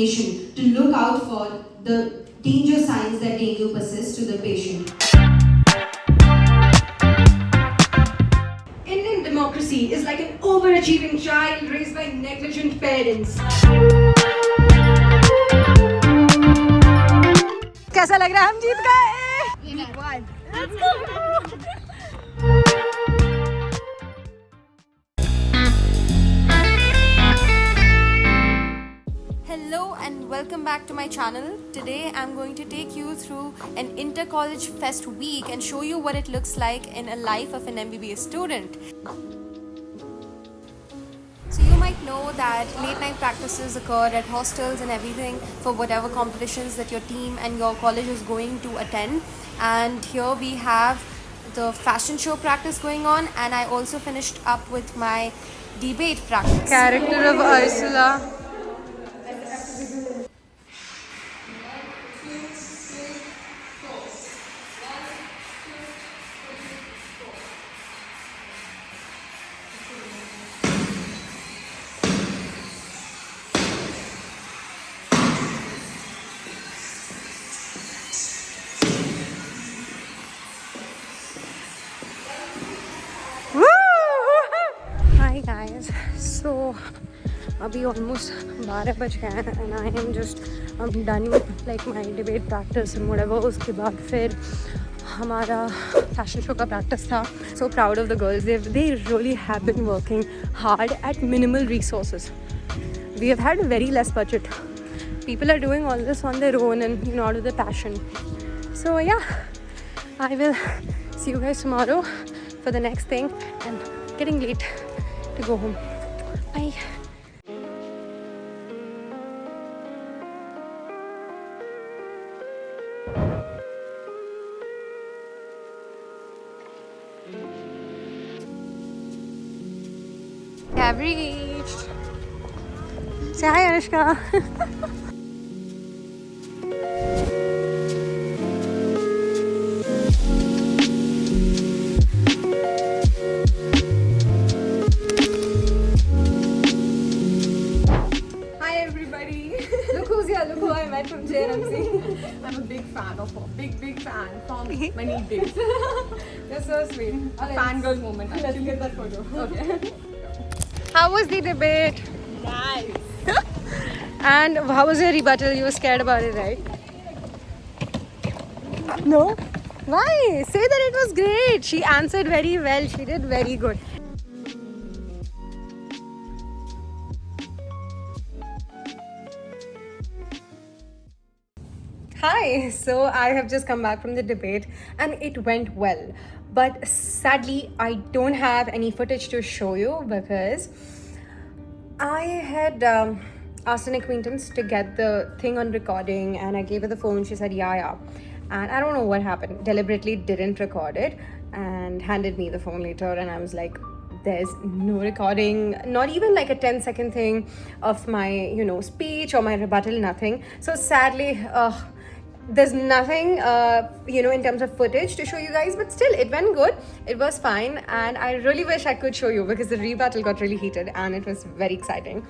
nation to look out for the danger signs that dengue persists to the patient. Indian democracy is like an overachieving child raised by negligent parents. कैसा लग रहा है? हम जीत गए। Let's go. Hello and welcome back to my channel. Today I'm going to take you through an inter-college fest week and show you what it looks like in a life of an MBBS student. So you might know that late night practices occur at hostels and everything for whatever competitions that your team and your college is going to attend. And here we have the fashion show practice going on, and I also finished up with my debate practice. Character of Ursula. Hi guys, so अभी almost 12 बज गए हैं and I am just done with like my debate practice and whatever. उसके बाद फिर हमारा fashion show का practice था. So proud of the girls. They really have been working hard at minimal resources. We have had a very less budget. People are doing all this on their own and out of their passion. So yeah, I will see you guys tomorrow for the next thing. And getting late to go home. Bye. Have reached. Say hi, Anushka. Look who I met from JNMC. I'm a big fan of her. Big fan from many days. You're so sweet. Fangirl moment. Let's get that photo. Okay. How was the debate? Nice. And how was your rebuttal? You were scared about it, right? No? Why? Say that it was great. She answered very well. She did very good. Hi, so I have just come back from the debate and it went well. But sadly, I don't have any footage to show you because I had asked an acquaintance to get the thing on recording and I gave her the phone. She said, yeah. And I don't know what happened. Deliberately didn't record it and handed me the phone later. And I was like, there's no recording, not even like a 10-second thing of my, speech or my rebuttal, nothing. So sadly, there's nothing, in terms of footage to show you guys, but still it went good. It was fine. And I really wish I could show you because the rebuttal got really heated and it was very exciting.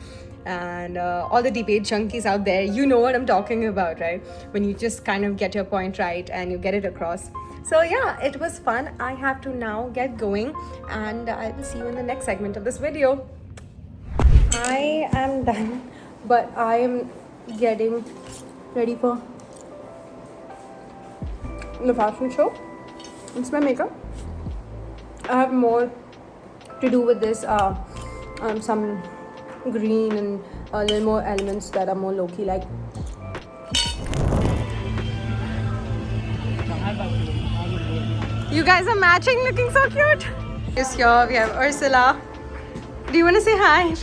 And all the debate junkies out there, you know what I'm talking about, right? When you just kind of get your point right and you get it across. So yeah, it was fun. I have to now get going and I will see you in the next segment of this video. I am done, but I am getting ready for the fashion show. It's my makeup. I have more to do with this, some green and a little more elements that are more low-key like. You guys are matching, looking so cute. Yes, here we have Ursula. Do you want to say hi?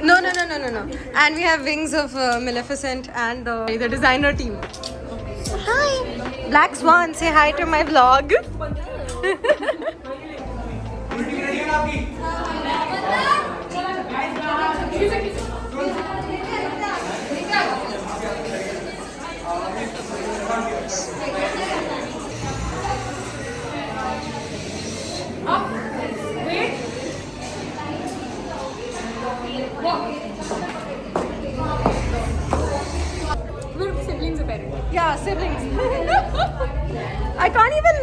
No. And we have wings of Maleficent and the designer team. Hi, Black Swan. Say hi to my vlog.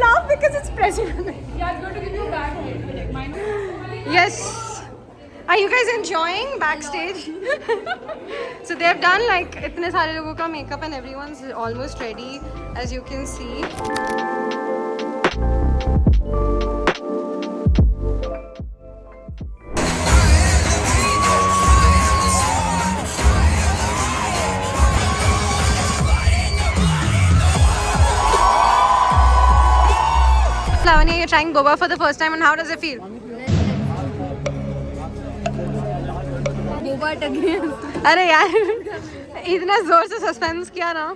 laugh because it's pressing on me. Yeah, it's going to give you a bad head. Mine. Yes. Are you guys enjoying backstage? So they have done like इतने सारे लोगों का makeup and everyone's almost ready, as you can see. Lavanya, you're trying boba for the first time, and how does it feel? Boba अटक गया. अरे यार इतना जोर से सस्पेंस किया ना.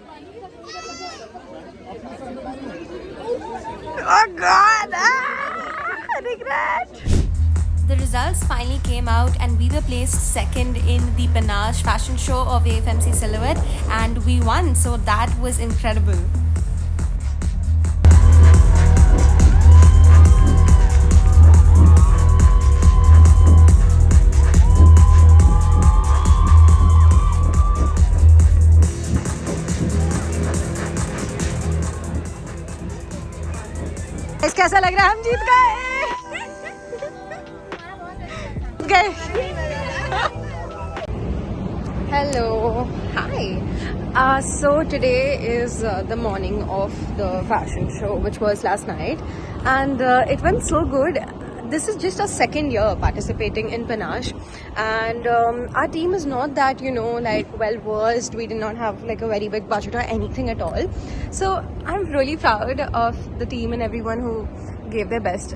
Oh God! Regret. The results finally came out and we were placed second in the Panache fashion show of AFMC Silhouette and we won, so that was incredible. कैसा लग रहा है? हम जीत गए. Hello, hi. So today is the morning of the fashion show, which was last night, and it went so good. This is just our second year participating in Panache, and our team is not that, you know, like well versed. We did not have like a very big budget or anything at all. So I'm really proud of the team and everyone who gave their best.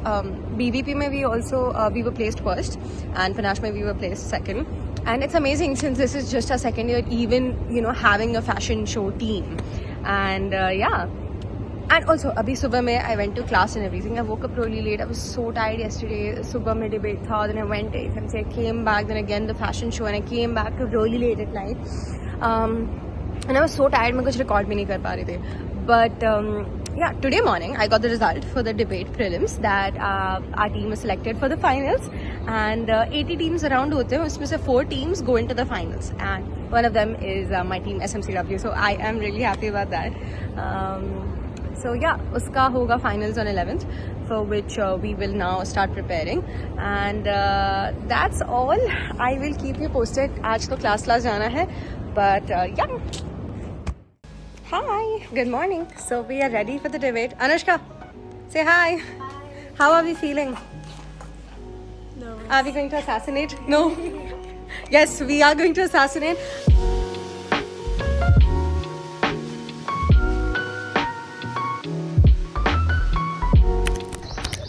BVP mein we also we were placed first, and Panache mein we were placed second. And it's amazing since this is just our second year, even, you know, having a fashion show team. And yeah. And also, abhi subah mein I went to class and everything. I woke up really late. I was so tired yesterday. Subah mein debate tha, then I went to FMC. I came back, then again the fashion show, and I came back really late at night. And I was so tired, मैं कुछ record भी नहीं कर पा रही थी. But yeah, today morning I got the result for the debate prelims that our team was selected for the finals, and 80 teams around होते हैं, उसमें से 4 teams go into the finals, and one of them is my team SMCW. So I am really happy about that. So yeah, uska hoga finals on 11th, for which we will now start preparing, and that's all. I will keep you posted. आज तो class जाना है, but yeah. Hi, good morning. So we are ready for the debate. Anushka, say hi. Hi. How are we feeling? No. Are we going to assassinate? No. Yes, we are going to assassinate.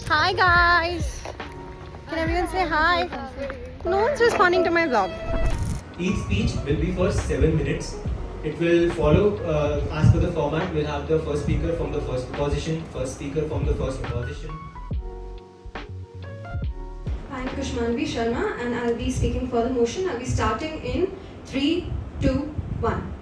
Hi guys. Can everyone say hi? No one's responding to my vlog. Each speech will be for 7 minutes. It will follow as per the format. We'll have the first speaker from the first opposition, first speaker from the first opposition. I'm Kushmanvi Sharma and I'll be speaking for the motion. I'll be starting in 3, 2, 1.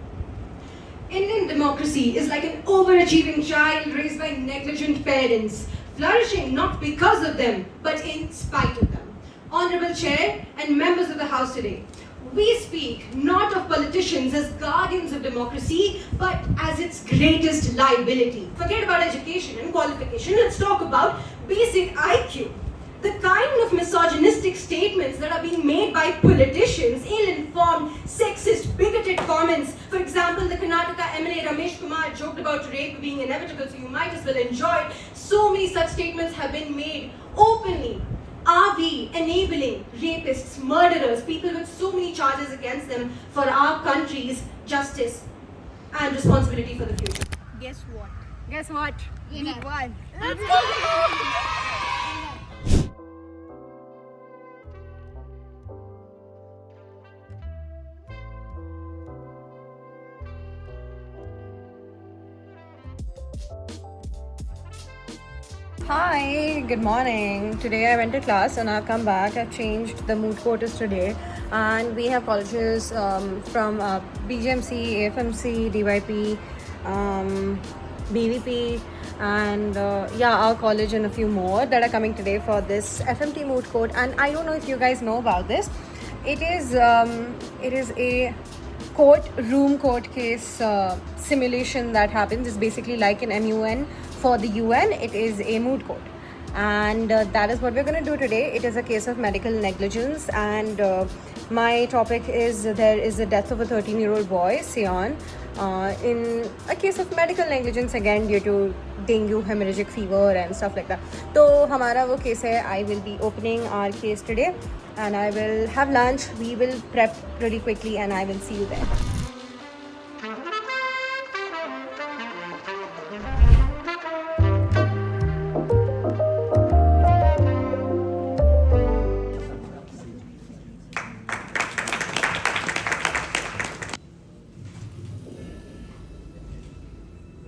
Indian democracy is like an overachieving child raised by negligent parents, flourishing not because of them, but in spite of them. Honorable Chair and members of the House today, we speak not of politicians as guardians of democracy, but as its greatest liability. Forget about education and qualification, let's talk about basic IQ. The kind of misogynistic statements that are being made by politicians, ill-informed, sexist, bigoted comments. For example, the Karnataka MLA Ramesh Kumar joked about rape being inevitable, so you might as well enjoy it. So many such statements have been made openly. Are we enabling rapists, murderers, people with so many charges against them for our country's justice and responsibility for the future? Guess what? Guess what? We won. Hi, good morning. Today I went to class and I've come back. I've changed the mood quotas today, and we have colleges from BGMC, AFMC, DYP, BVP, and yeah, our college and a few more that are coming today for this FMT mood court. And I don't know if you guys know about this. It is a room court case simulation that happens. It's basically like an MUN for the UN, it is a moot court. And that is what we're going to do today. It is a case of medical negligence, and my topic is there is the death of a 13-year-old boy, Sion, in a case of medical negligence again due to dengue, hemorrhagic fever and stuff like that. So हमारा वो case है. I will be opening our case today, and I will have lunch. We will prep really quickly, and I will see you there.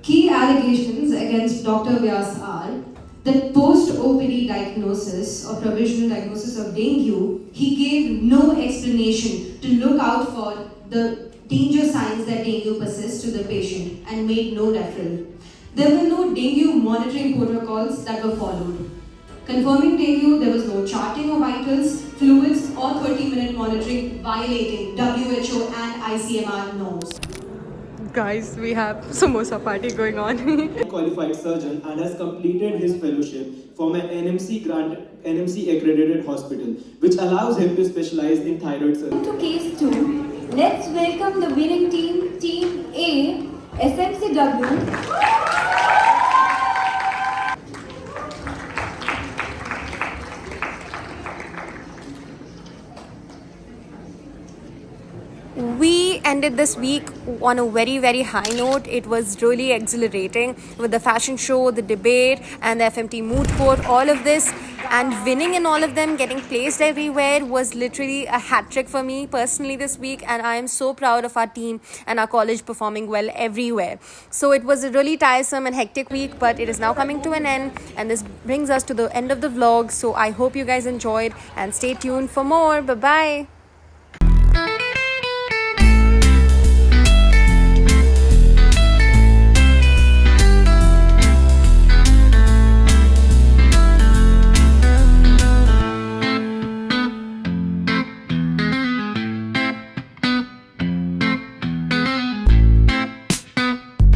Key allegations against Dr. Vyas are that post-OPD diagnosis or provisional diagnosis of dengue, he gave no explanation to look out for the danger signs that dengue persists to the patient and made no referral. There were no dengue monitoring protocols that were followed. Confirming dengue, there was no charting of vitals, fluids or 30-minute monitoring, violating WHO and ICMR norms. Guys, we have samosa party going on. Qualified surgeon and has completed his fellowship from an NMC accredited hospital, which allows him to specialize in thyroid surgery. To case 2, let's welcome the winning team, Team A, SMCW. We ended this week on a very, very high note. It was really exhilarating with the fashion show, the debate, and the FMT moot court, all of this. And winning in all of them, getting placed everywhere was literally a hat trick for me personally this week. And I am so proud of our team and our college performing well everywhere. So it was a really tiresome and hectic week, but it is now coming to an end. And this brings us to the end of the vlog. So I hope you guys enjoyed and stay tuned for more. Bye-bye.